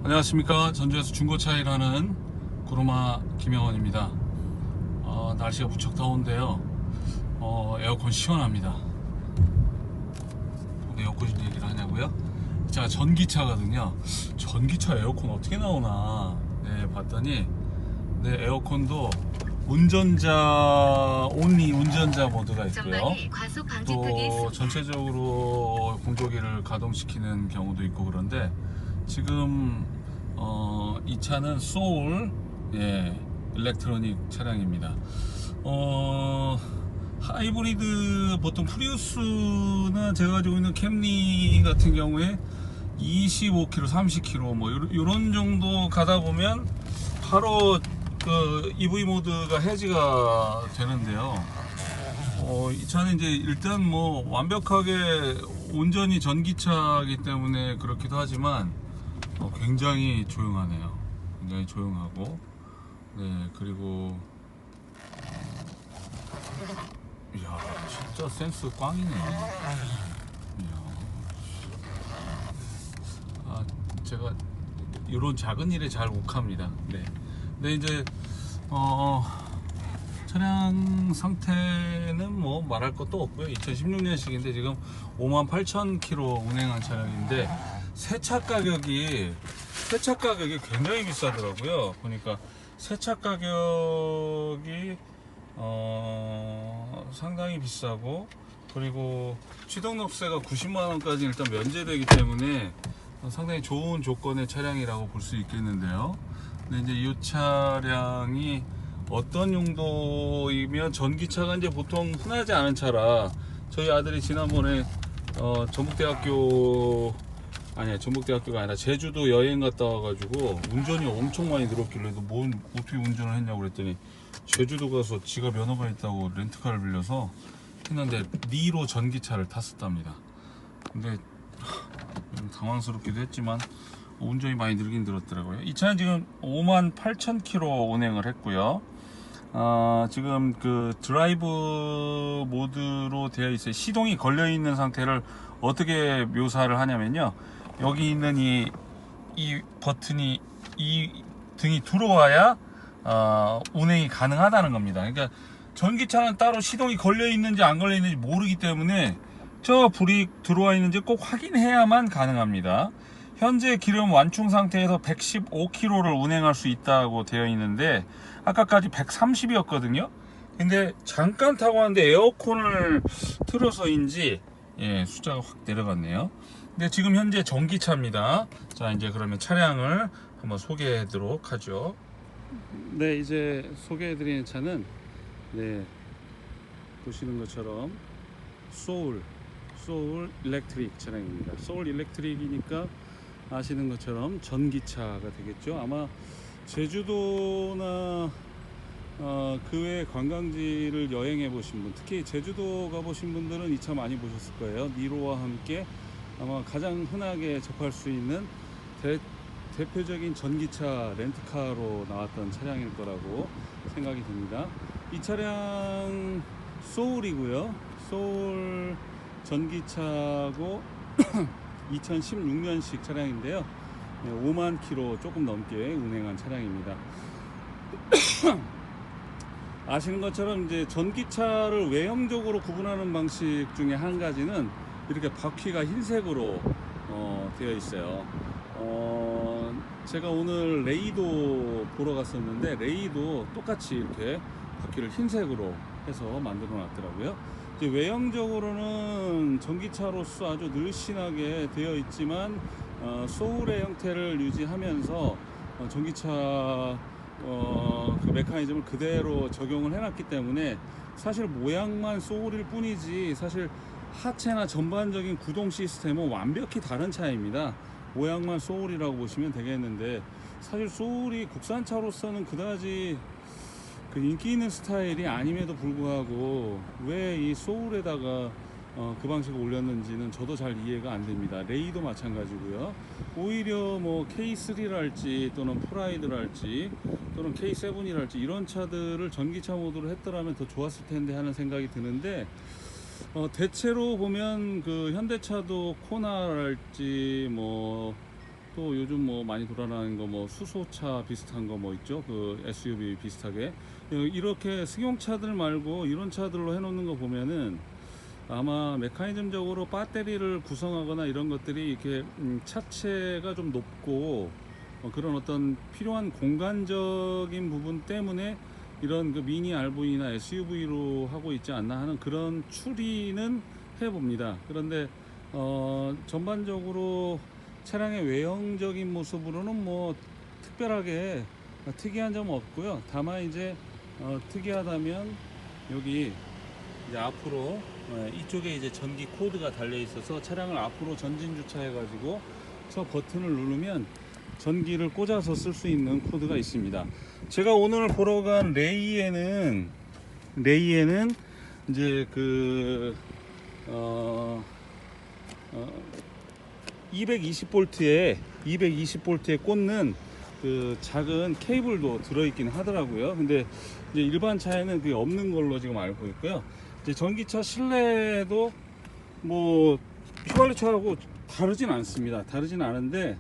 안녕하십니까. 전주에서 중고차 일하는 구로마 김영원입니다. 날씨가 무척 더운데요. 에어컨 시원합니다. 에어컨 얘기를 하냐고요? 제가 전기차거든요. 전기차 에어컨 어떻게 나오나 봤더니 에어컨도 운전자 온리 운전자 모드가 있고요. 또 전체적으로 공조기를 가동시키는 경우도 있고 그런데 지금 이 차는 소울 일렉트로닉 차량입니다. 하이브리드 보통 프리우스나 제가 가지고 있는 캠리 같은 경우에 25km, 30km 뭐 요런 정도 가다 보면 바로 그 EV 모드가 해지가 되는데요. 이 차는 이제 일단 뭐 완벽하게 온전히 전기차이기 때문에 그렇기도 하지만 굉장히 조용하네요. 굉장히 조용하고 그리고 이야 진짜 센스 꽝이네. 제가 이런 작은 일에 잘 욱합니다. 근데 이제 차량 상태는 뭐 말할 것도 없고요. 2016년식인데 지금 58,000km 운행한 차량인데 세차 가격이 굉장히 비싸더라고요. 보니까 세차 가격이 상당히 비싸고, 그리고 취등록세가 90만원까지 일단 면제되기 때문에 상당히 좋은 조건의 차량이라고 볼 수 있겠는데요. 근데 이제 이 차량이 어떤 용도이면, 전기차가 이제 보통 흔하지 않은 차라, 저희 아들이 지난번에 전북대학교가 아니라 제주도 여행 갔다 와가지고 운전이 엄청 많이 늘었길래 너 어떻게 운전을 했냐고 그랬더니 제주도 가서 지가 면허가 있다고 렌트카를 빌려서 했는데 니로 전기차를 탔었답니다. 근데 좀 당황스럽기도 했지만 운전이 많이 늘긴 늘었더라고요. 이 차는 지금 58,000km 운행을 했고요. 지금 그 드라이브 모드로 되어 있어요. 시동이 걸려 있는 상태를 어떻게 묘사를 하냐면요, 여기 있는 이 버튼이, 이 등이 들어와야 운행이 가능하다는 겁니다. 그러니까 전기차는 따로 시동이 걸려 있는지 안 걸려 있는지 모르기 때문에 저 불이 들어와 있는지 꼭 확인해야만 가능합니다. 현재 기름 완충 상태에서 115km를 운행할 수 있다고 되어 있는데 아까까지 130이었거든요. 근데 잠깐 타고 왔는데 에어컨을 틀어서인지 숫자가 확 내려갔네요. 근데 지금 현재 전기차입니다. 자, 이제 그러면 차량을 한번 소개하도록 하죠. 이제 소개해드리는 차는 보시는 것처럼 소울 일렉트릭 차량입니다. 소울 일렉트릭이니까 아시는 것처럼 전기차가 되겠죠. 아마 제주도나 그 외 관광지를 여행해 보신 분, 특히 제주도 가보신 분들은 이 차 많이 보셨을 거예요. 니로와 함께 아마 가장 흔하게 접할 수 있는 대표적인 전기차 렌트카로 나왔던 차량일 거라고 생각이 듭니다. 이 차량 소울이고요. 소울 전기차고 2016년식 차량인데요. 5만 킬로 조금 넘게 운행한 차량입니다. 아시는 것처럼 이제 전기차를 외형적으로 구분하는 방식 중에 한 가지는 이렇게 바퀴가 흰색으로 되어 있어요. 제가 오늘 레이도 보러 갔었는데 레이도 똑같이 이렇게 바퀴를 흰색으로 해서 만들어 놨더라고요. 이제 외형적으로는 전기차로서 아주 늘씬하게 되어 있지만 소울의 형태를 유지하면서 전기차 그 메커니즘을 그대로 적용을 해놨기 때문에 사실 모양만 소울일 뿐이지 사실 하체나 전반적인 구동 시스템은 완벽히 다른 차입니다. 모양만 소울이라고 보시면 되겠는데, 사실 소울이 국산차로서는 그다지 그 인기 있는 스타일이 아님에도 불구하고 왜 이 소울에다가 그 방식을 올렸는지는 저도 잘 이해가 안 됩니다. 레이도 마찬가지고요. 오히려 뭐 K3랄지 또는 프라이드랄지 또는 K7이랄지 이런 차들을 전기차 모드로 했더라면 더 좋았을 텐데 하는 생각이 드는데, 대체로 보면 그 현대차도 코나랄지 뭐 또 요즘 뭐 많이 돌아다니는 거 뭐 수소차 비슷한 거 뭐 있죠, 그 SUV 비슷하게. 이렇게 승용차들 말고 이런 차들로 해놓는 거 보면은 아마 메커니즘적으로 배터리를 구성하거나 이런 것들이 이렇게 차체가 좀 높고 그런 어떤 필요한 공간적인 부분 때문에 이런 그 미니 RV나 SUV로 하고 있지 않나 하는 그런 추리는 해봅니다. 그런데 전반적으로 차량의 외형적인 모습으로는 뭐 특별하게 특이한 점은 없고요. 다만 이제 특이하다면 여기 이제 앞으로 이쪽에 이제 전기 코드가 달려 있어서 차량을 앞으로 전진 주차해 가지고 저 버튼을 누르면 전기를 꽂아서 쓸 수 있는 코드가 있습니다. 제가 오늘 보러 간 레이에는 이제 그 220V에 꽂는 그 작은 케이블도 들어있긴 하더라고요. 근데 이제 일반 차에는 그게 없는 걸로 지금 알고 있고요. 이제 전기차 실내도 뭐 휘발유차하고 다르진 않습니다. 다르진 않은데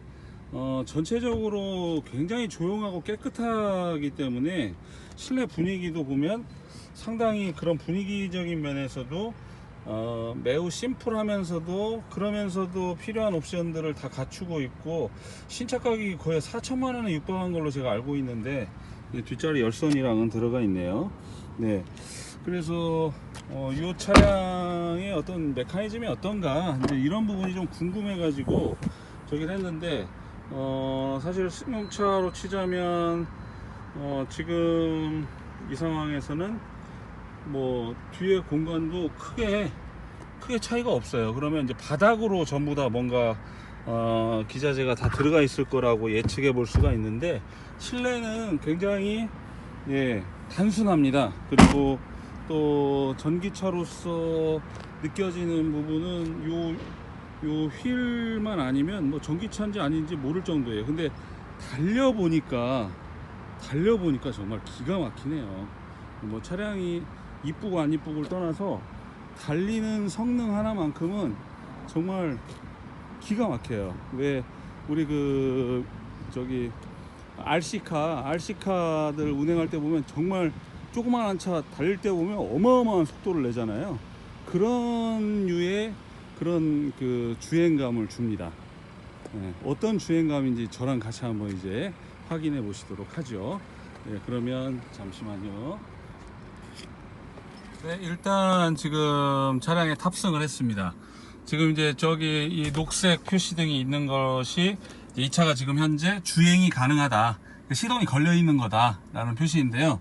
전체적으로 굉장히 조용하고 깨끗하기 때문에 실내 분위기도 보면 상당히 그런 분위기적인 면에서도 매우 심플하면서도 그러면서도 필요한 옵션들을 다 갖추고 있고, 신차 가격이 거의 4천만 원에 육박한 걸로 제가 알고 있는데 뒷자리 열선이랑은 들어가 있네요. 네, 그래서 이 차량의 어떤 메커니즘이 어떤가 이제 이런 부분이 좀 궁금해 가지고 저기를 했는데, 사실 승용차로 치자면 지금 이 상황에서는 뭐 뒤에 공간도 크게 차이가 없어요. 그러면 이제 바닥으로 전부 다 뭔가 기자재가 다 들어가 있을 거라고 예측해 볼 수가 있는데, 실내는 굉장히 단순합니다. 그리고 또 전기차로서 느껴지는 부분은 요 휠만 아니면 뭐 전기차인지 아닌지 모를 정도예요. 근데 달려보니까 정말 기가 막히네요. 뭐 차량이 이쁘고 안 이쁘고를 떠나서 달리는 성능 하나만큼은 정말 기가 막혀요. 왜 우리 그 저기 RC카들 운행할 때 보면 정말 조그만한 차 달릴 때 보면 어마어마한 속도를 내잖아요. 그런 류의 그런 그 주행감을 줍니다. 어떤 주행감인지 저랑 같이 한번 이제 확인해 보시도록 하죠. 그러면 잠시만요. 네, 일단 지금 차량에 탑승을 했습니다. 지금 이제 저기 이 녹색 표시등이 있는 것이 이 차가 지금 현재 주행이 가능하다, 시동이 걸려 있는 거다 라는 표시인데요.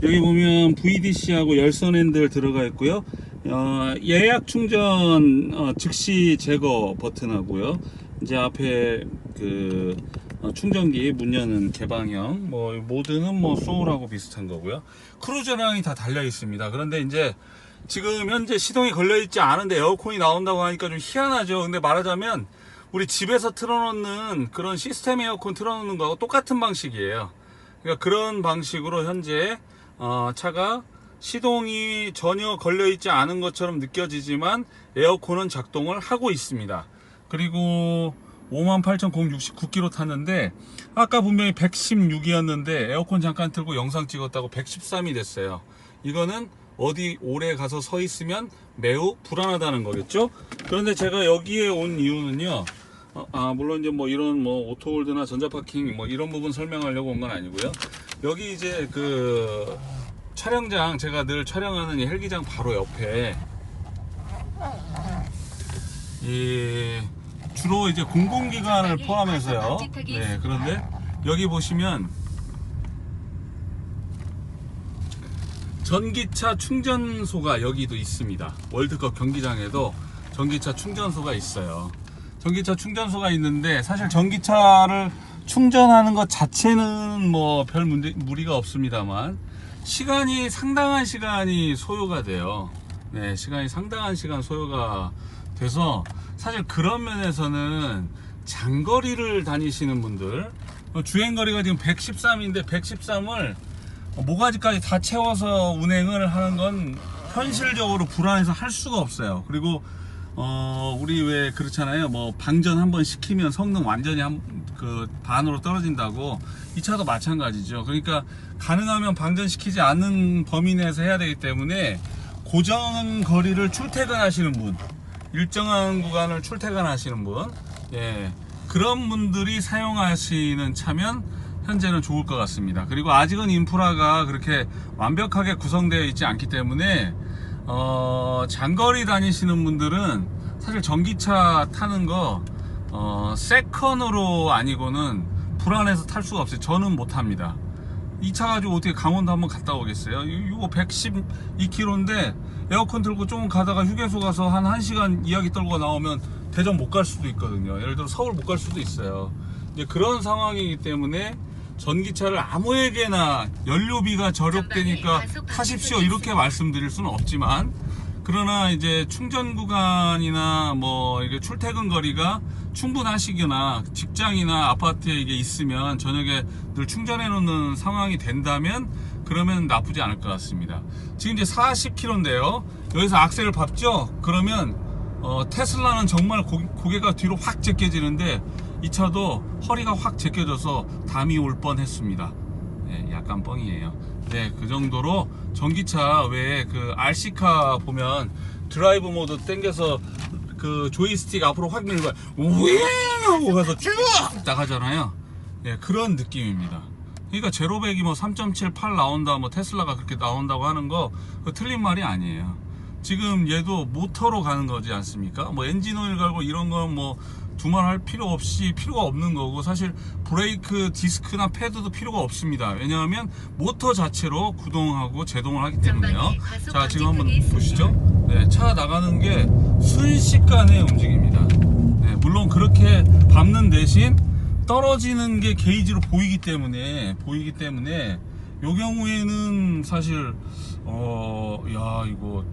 여기 보면 VDC하고 열선 핸들 들어가 있고요. 예약 충전 즉시 제거 버튼하고요. 이제 앞에 그 충전기 문 여는 개방형, 뭐 모드는 뭐 소울하고 비슷한 거고요. 크루저량이 다 달려 있습니다. 그런데 이제 지금 현재 시동이 걸려 있지 않은데 에어컨이 나온다고 하니까 좀 희한하죠. 근데 말하자면 우리 집에서 틀어놓는 그런 시스템 에어컨 틀어놓는 거하고 똑같은 방식이에요. 그러니까 그런 방식으로 현재 차가 시동이 전혀 걸려 있지 않은 것처럼 느껴지지만 에어컨은 작동을 하고 있습니다. 그리고 58,069km 탔는데 아까 분명히 116이었는데 에어컨 잠깐 틀고 영상 찍었다고 113이 됐어요. 이거는 어디 오래 가서 서 있으면 매우 불안하다는 거겠죠. 그런데 제가 여기에 온 이유는요, 물론 이제 뭐 이런 뭐 오토홀드나 전자파킹 뭐 이런 부분 설명하려고 온 건 아니고요. 여기 이제 그 촬영장, 제가 늘 촬영하는 이 헬기장 바로 옆에 이 주로 이제 공공기관을 포함해서요. 네, 그런데 여기 보시면 전기차 충전소가 여기도 있습니다. 월드컵 경기장에도 전기차 충전소가 있어요. 전기차 충전소가 있는데 사실 전기차를 충전하는 것 자체는 뭐 별 무리가 없습니다만 상당한 시간이 소요가 돼요. 네, 시간이 상당한 시간 소요가 돼서 사실 그런 면에서는 장거리를 다니시는 분들, 주행거리가 지금 113인데 113을 모가지까지 다 채워서 운행을 하는 건 현실적으로 불안해서 할 수가 없어요. 그리고 우리 왜 그렇잖아요. 뭐 방전 한번 시키면 성능 완전히 반으로 떨어진다고. 이 차도 마찬가지죠. 그러니까 가능하면 방전시키지 않는 범위 내에서 해야 되기 때문에 고정 거리를 출퇴근하시는 분, 일정한 구간을 출퇴근하시는 분, 예, 그런 분들이 사용하시는 차면 현재는 좋을 것 같습니다. 그리고 아직은 인프라가 그렇게 완벽하게 구성되어 있지 않기 때문에 장거리 다니시는 분들은 사실 전기차 타는 거 세컨으로 아니고는 불안해서 탈 수가 없어요. 저는 못 합니다. 이 차 가지고 어떻게 강원도 한번 갔다 오겠어요? 이거 112km인데 에어컨 틀고 조금 가다가 휴게소 가서 한 1시간 이야기 떨고 나오면 대전 못 갈 수도 있거든요. 예를 들어 서울 못 갈 수도 있어요. 이제 그런 상황이기 때문에 전기차를 아무에게나 연료비가 저렴되니까 타십시오 이렇게 말씀드릴 수는 없지만, 그러나 이제 충전 구간이나 뭐 이게 출퇴근 거리가 충분하시거나 직장이나 아파트에 이게 있으면 저녁에 늘 충전해 놓는 상황이 된다면 그러면 나쁘지 않을 것 같습니다. 지금 이제 40km인데요. 여기서 악셀을 밟죠? 그러면 테슬라는 정말 고개가 뒤로 확 제껴지는데 이 차도 허리가 확 제껴져서 담이 올 뻔했습니다. 네, 약간 뻥이에요. 네, 그 정도로 전기차 외에 그 RC카 보면 드라이브 모드 당겨서 그 조이스틱 앞으로 확 밀고 우잉 하고 가서 쭉 나가잖아요. 예, 그런 느낌입니다. 그러니까 제로백이 뭐 3.78 나온다, 뭐 테슬라가 그렇게 나온다고 하는 거 그거 틀린 말이 아니에요. 지금 얘도 모터로 가는 거지 않습니까? 뭐 엔진 오일 갈고 이런 건 뭐 두말할 필요가 없는 거고, 사실 브레이크 디스크나 패드도 필요가 없습니다. 왜냐하면 모터 자체로 구동하고 제동을 하기 때문에요. 자, 지금 한번 보시죠. 네, 차 나가는 게 순식간에 움직입니다. 네, 물론 그렇게 밟는 대신 떨어지는 게 게이지로 보이기 때문에 요 경우에는 사실 야 이거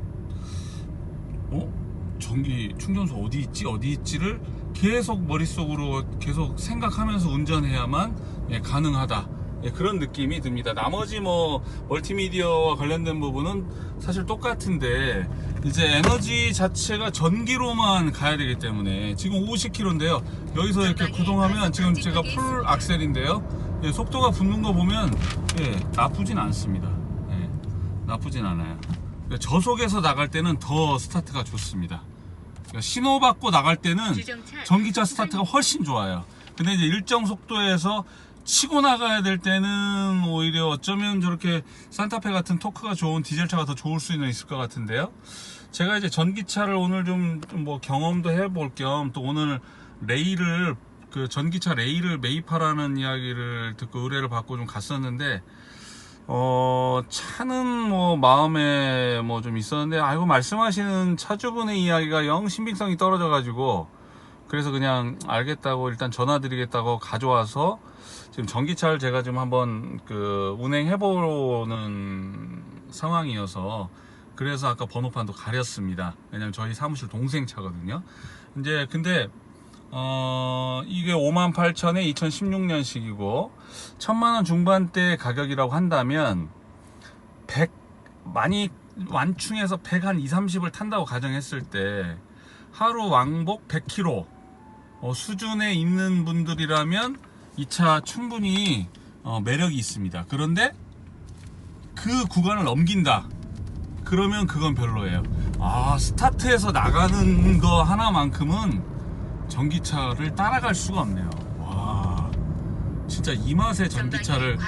전기 충전소 어디 있지를 계속 머릿속으로 계속 생각하면서 운전해야만 가능하다, 그런 느낌이 듭니다. 나머지 뭐 멀티미디어와 관련된 부분은 사실 똑같은데 이제 에너지 자체가 전기로만 가야 되기 때문에 지금 50km인데요 여기서 이렇게 구동하면 지금 제가 풀 악셀인데요, 속도가 붙는 거 보면 나쁘진 않습니다. 나쁘진 않아요. 저속에서 나갈 때는 더 스타트가 좋습니다. 신호 받고 나갈 때는 전기차 스타트가 훨씬 좋아요. 근데 이제 일정 속도에서 치고 나가야 될 때는 오히려 어쩌면 저렇게 산타페 같은 토크가 좋은 디젤차가 더 좋을 수는 있을 것 같은데요. 제가 이제 전기차를 오늘 좀 뭐 경험도 해볼 겸 또 오늘 전기차 레일을 매입하라는 이야기를 듣고 의뢰를 받고 좀 갔었는데, 차는 뭐 마음에 뭐 좀 있었는데, 말씀하시는 차주분의 이야기가 영 신빙성이 떨어져 가지고 그래서 그냥 알겠다고 일단 전화 드리겠다고 가져와서 지금 전기차를 제가 좀 한번 운행해 보는 상황이어서 그래서 아까 번호판도 가렸습니다. 왜냐면 저희 사무실 동생 차거든요. 이제 근데 이게 58,000에 2016년식이고 1000만원 중반대 가격이라고 한다면 많이 완충해서 100 한 2, 30을 탄다고 가정했을 때 하루 왕복 100km 수준에 있는 분들이라면 이 차 충분히 매력이 있습니다. 그런데 그 구간을 넘긴다 그러면 그건 별로예요. 스타트에서 나가는 거 하나만큼은 전기차를 따라갈 수가 없네요. 와, 진짜 이 맛에 전기차를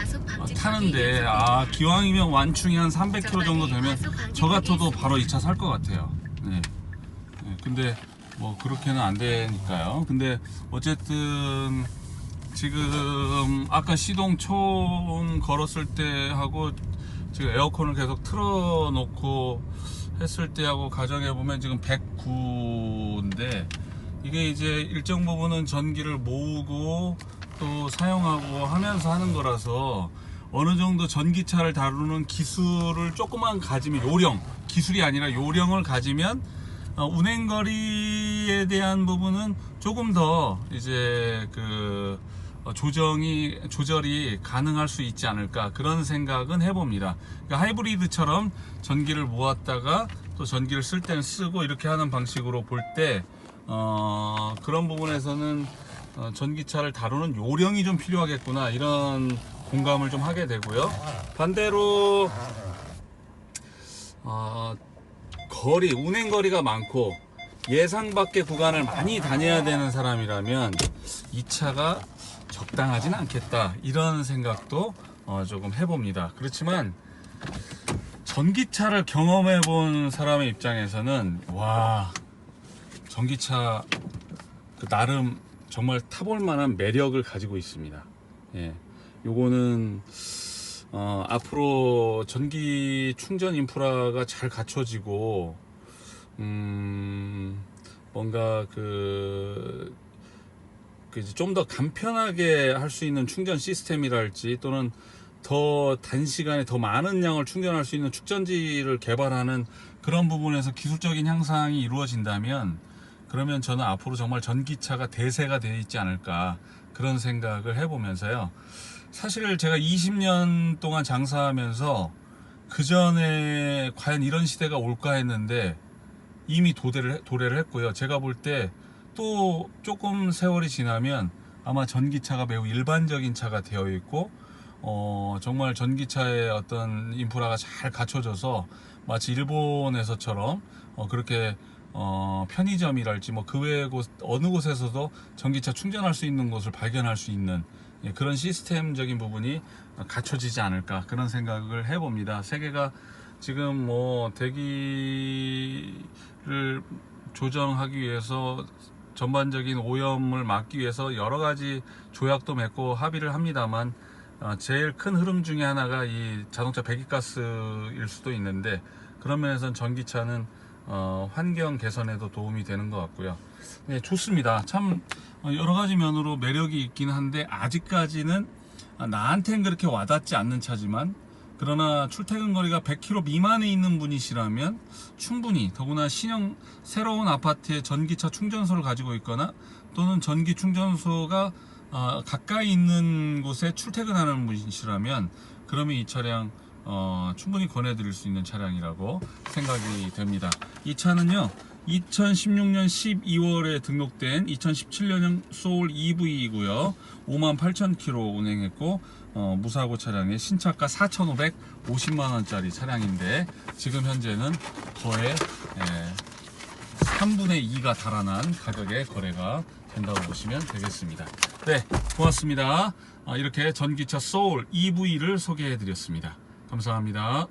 타는데 기왕이면 완충이 한 300km 정도 되면 저 같아도 바로 이 차 살 것 같아요. 네. 근데 뭐 그렇게는 안 되니까요. 근데 어쨌든 지금 아까 시동촌 걸었을 때 하고 지금 에어컨을 계속 틀어 놓고 했을 때 하고 가정해 보면 지금 109인데 이게 이제 일정 부분은 전기를 모으고 또 사용하고 하면서 하는 거라서 어느 정도 전기차를 다루는 기술을 조금만 가지면, 기술이 아니라 요령을 가지면 운행거리에 대한 부분은 조금 더 이제 조절이 가능할 수 있지 않을까, 그런 생각은 해봅니다. 그러니까 하이브리드처럼 전기를 모았다가 또 전기를 쓸 때는 쓰고 이렇게 하는 방식으로 볼 때 그런 부분에서는 전기차를 다루는 요령이 좀 필요하겠구나 이런 공감을 좀 하게 되고요. 반대로 운행 거리가 많고 예상 밖의 구간을 많이 다녀야 되는 사람이라면 이 차가 적당하진 않겠다 이런 생각도 조금 해봅니다. 그렇지만 전기차를 경험해 본 사람의 입장에서는 와, 전기차 나름 정말 타볼 만한 매력을 가지고 있습니다. 예, 요거는 앞으로 전기 충전 인프라가 잘 갖춰지고 뭔가 좀 더 간편하게 할 수 있는 충전 시스템이랄지 또는 더 단시간에 더 많은 양을 충전할 수 있는 축전지를 개발하는 그런 부분에서 기술적인 향상이 이루어진다면 그러면 저는 앞으로 정말 전기차가 대세가 되어 있지 않을까 그런 생각을 해보면서요. 사실 제가 20년 동안 장사하면서 그 전에 과연 이런 시대가 올까 했는데 이미 도래를 했고요. 제가 볼 때 또 조금 세월이 지나면 아마 전기차가 매우 일반적인 차가 되어 있고 정말 전기차의 어떤 인프라가 잘 갖춰져서 마치 일본에서처럼 그렇게 편의점이랄지 뭐 그 외의 어느 곳에서도 전기차 충전할 수 있는 곳을 발견할 수 있는 그런 시스템적인 부분이 갖춰지지 않을까 그런 생각을 해봅니다. 세계가 지금 뭐 대기를 조정하기 위해서 전반적인 오염을 막기 위해서 여러 가지 조약도 맺고 합의를 합니다만 제일 큰 흐름 중에 하나가 이 자동차 배기가스일 수도 있는데 그런 면에서는 전기차는 환경 개선에도 도움이 되는 것 같고요. 네, 좋습니다. 참 여러 가지 면으로 매력이 있긴 한데 아직까지는 나한테는 그렇게 와닿지 않는 차지만 그러나 출퇴근 거리가 100km 미만에 있는 분이시라면 충분히 더구나 새로운 아파트에 전기차 충전소를 가지고 있거나 또는 전기 충전소가 가까이 있는 곳에 출퇴근하는 분이시라면 그러면 이 차량 충분히 권해드릴 수 있는 차량이라고 생각이 됩니다. 이 차는요 2016년 12월에 등록된 2017년형 소울 EV이고요 58,000km 운행했고 무사고 차량의 신차가 4,550만원짜리 차량인데 지금 현재는 거의 3분의 2가 달아난 가격에 거래가 된다고 보시면 되겠습니다. 네, 고맙습니다. 이렇게 전기차 소울 EV를 소개해 드렸습니다. 감사합니다.